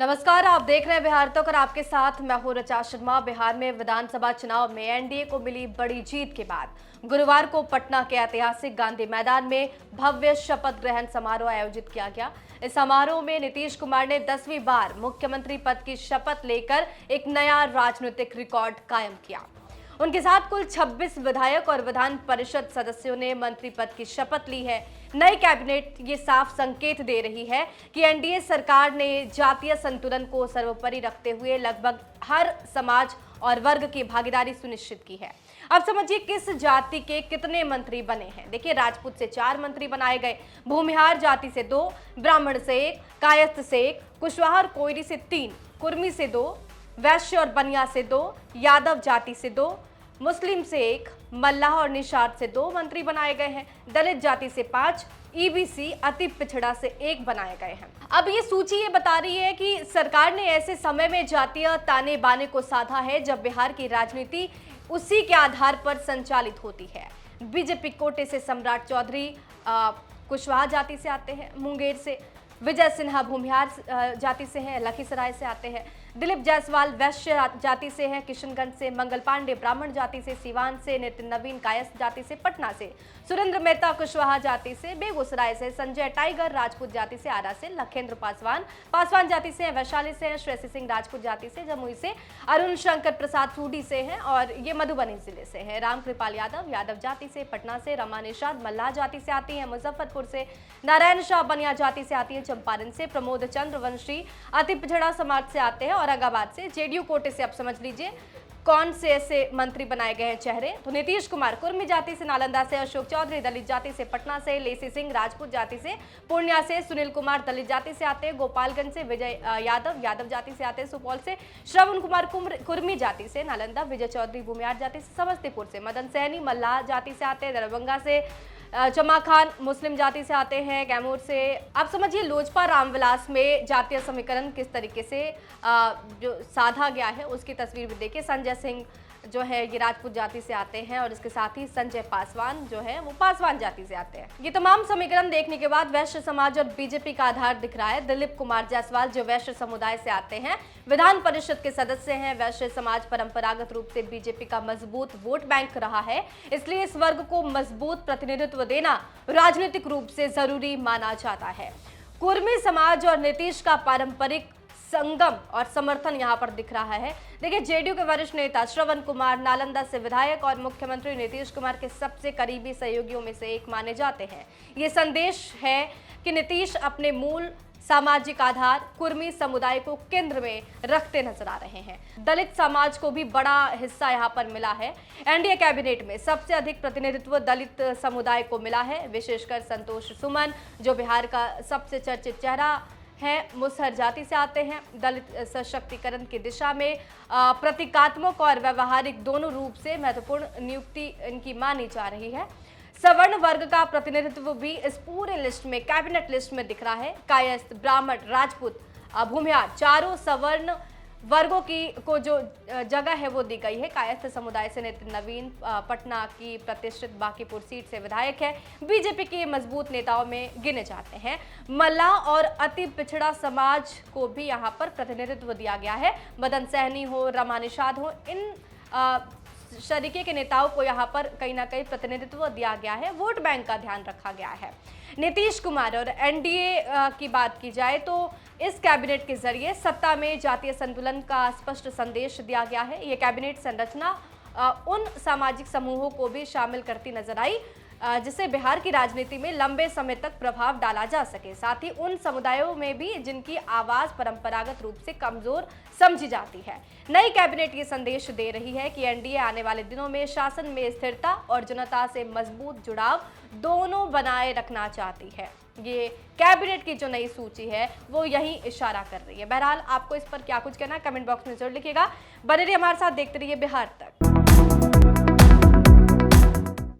नमस्कार, आप देख रहे हैं बिहार तक और आपके साथ मैं हूं ऋचा शर्मा। बिहार में विधानसभा चुनाव में एनडीए को मिली बड़ी जीत के बाद गुरुवार को पटना के ऐतिहासिक गांधी मैदान में भव्य शपथ ग्रहण समारोह आयोजित किया गया। इस समारोह में नीतीश कुमार ने 10वीं बार मुख्यमंत्री पद की शपथ लेकर एक नया राजनीतिक रिकॉर्ड कायम किया। उनके साथ कुल 26 विधायक और विधान परिषद सदस्यों ने मंत्री पद की शपथ ली है। नई कैबिनेट ये साफ संकेत दे रही है कि एनडीए सरकार ने जातीय संतुलन को सर्वोपरि रखते हुए लगभग हर समाज और वर्ग की भागीदारी सुनिश्चित की है। अब समझिए किस जाति के कितने मंत्री बने हैं। देखिए, राजपूत से 4 मंत्री बनाए गए, भूमिहार जाति से 2, ब्राह्मण से 1, कायस्थ से 1, कुशवाहा और कोयरी से 3, कुर्मी से 2, वैश्य और बनिया से 2, यादव जाति से 2, मुस्लिम से 1, मल्लाह और निषाद से 2 मंत्री बनाए गए हैं। दलित जाति से 5, ईबीसी अति पिछड़ा से 1 बनाए गए हैं। अब ये सूची ये बता रही है कि सरकार ने ऐसे समय में जातीय ताने बाने को साधा है जब बिहार की राजनीति उसी के आधार पर संचालित होती है। बीजेपी कोटे से सम्राट चौधरी कुशवाहा जाति से आते हैं, मुंगेर से विजय सिन्हा भूमिहार जाति से हैं, लखीसराय से आते हैं, दिलीप जायसवाल वैश्य जाति से हैं, किशनगंज से, मंगल पांडे ब्राह्मण जाति से, सीवान से, नितिन नवीन कायस्थ जाति से, पटना से, सुरेंद्र मेहता कुशवाहा जाति से, बेगूसराय से, संजय टाइगर राजपूत जाति से, आरा से, लखेंद्र पासवान जाति से, वैशाली से, श्रेयसी सिंह राजपूत जाति से, जमुई से, अरुण शंकर प्रसाद सूडी से हैं और ये मधुबनी जिले से हैं, रामकृपाल यादव जाति से, पटना से, रमा निषाद मल्लाह जाति से आती है, मुजफ्फरपुर से नारायण शाह बनिया जाति से आती है, चंपारण से प्रमोद चंद्र वंशी अति पिछड़ा समाज से आते हैं, औरंगाबाद से जेडीयू कोटे से। अब समझ लीजिए कौन से ऐसे मंत्री बनाए गए हैं चेहरे। तो नीतीश कुमार कुर्मी जाति से, नालंदा से, अशोक चौधरी दलित जाति से, पटना से, लेसी सिंह राजपूत जाति से, पूर्णिया से, सुनील कुमार दलित जाति से आते हैं, गोपालगंज से विजय यादव जाति से आते हैं, सुपौल से श्रवण कुमार कुर्मी जाति से, नालंदा विजय चौधरी भूमिहार जाति से, समस्तीपुर से मदन सहनी मल्लाह जाति से आते हैं, दरभंगा से जमा खान मुस्लिम जाति से आते हैं, कैमूर से। आप समझिए लोजपा रामविलास में जातीय समीकरण किस तरीके से जो साधा गया है उसकी तस्वीर भी देखिए। संजय सिंह जो है ये राजपूत जाति से आते हैं और इसके साथ ही संजय पासवान जो है वो पासवान जाति से आते हैं। ये तमाम समीकरण देखने के बाद वैश्य समाज और बीजेपी का आधार दिख रहा है। दिलीप कुमार जायसवाल जो वैश्य समुदाय से आते हैं, विधान परिषद के सदस्य हैं। वैश्य समाज परंपरागत रूप से बीजेपी का मजबूत वोट बैंक रहा है, इसलिए इस वर्ग को मजबूत प्रतिनिधित्व देना राजनीतिक रूप से जरूरी माना जाता है। कुर्मी समाज और नीतीश का पारंपरिक संगम और समर्थन यहां पर दिख रहा है। देखिए, जेडीयू के वरिष्ठ नेता श्रवण कुमार नालंदा से विधायक और मुख्यमंत्री नीतीश कुमार के सबसे करीबी सहयोगियों में से एक माने जाते हैं। ये संदेश है कि नीतीश अपने मूल सामाजिक आधार कुर्मी समुदाय को केंद्र में रखते नजर आ रहे हैं। दलित समाज को भी बड़ा हिस्सा यहां पर मिला है। एनडीए कैबिनेट में सबसे अधिक प्रतिनिधित्व दलित समुदाय को मिला है, विशेषकर संतोष सुमन जो बिहार का सबसे चर्चित चेहरा है, मुसहर जाति से आते हैं। दलित सशक्तिकरण की दिशा में प्रतीकात्मक और व्यवहारिक दोनों रूप से महत्वपूर्ण नियुक्ति इनकी मानी जा रही है। सवर्ण वर्ग का प्रतिनिधित्व भी इस पूरे लिस्ट में कैबिनेट लिस्ट में दिख रहा है। कायस्थ ब्राह्मण राजपूत भूमिहार चारों सवर्ण वर्गों को जो जगह है वो दी गई है। कायस्थ समुदाय से नितिन नवीन पटना की प्रतिष्ठित बांकीपुर सीट से विधायक है, बीजेपी के मजबूत नेताओं में गिने जाते हैं। मल्लाह और अति पिछड़ा समाज को भी यहाँ पर प्रतिनिधित्व दिया गया है। मदन सहनी हो, रमा निषाद हो, इन शरीके के नेताओं को यहाँ पर कहीं ना कहीं प्रतिनिधित्व दिया गया है। वोट बैंक का ध्यान रखा गया है। नीतीश कुमार और एनडीए की बात की जाए तो इस कैबिनेट के जरिए सत्ता में जातीय संतुलन का स्पष्ट संदेश दिया गया है। ये कैबिनेट संरचना उन सामाजिक समूहों को भी शामिल करती नजर आई जिससे बिहार की राजनीति में लंबे समय तक प्रभाव डाला जा सके, साथ ही उन समुदायों में भी जिनकी आवाज परंपरागत रूप से कमजोर समझी जाती है। नई कैबिनेट ये संदेश दे रही है कि एनडीए आने वाले दिनों में शासन में स्थिरता और जनता से मजबूत जुड़ाव दोनों बनाए रखना चाहती है। ये कैबिनेट की जो नई सूची है वो यही इशारा कर रही है। बहरहाल आपको इस पर क्या कुछ कहना है कमेंट बॉक्स में जरूर लिखिएगा। बने रहिए हमारे साथ, देखते रहिए बिहार तक।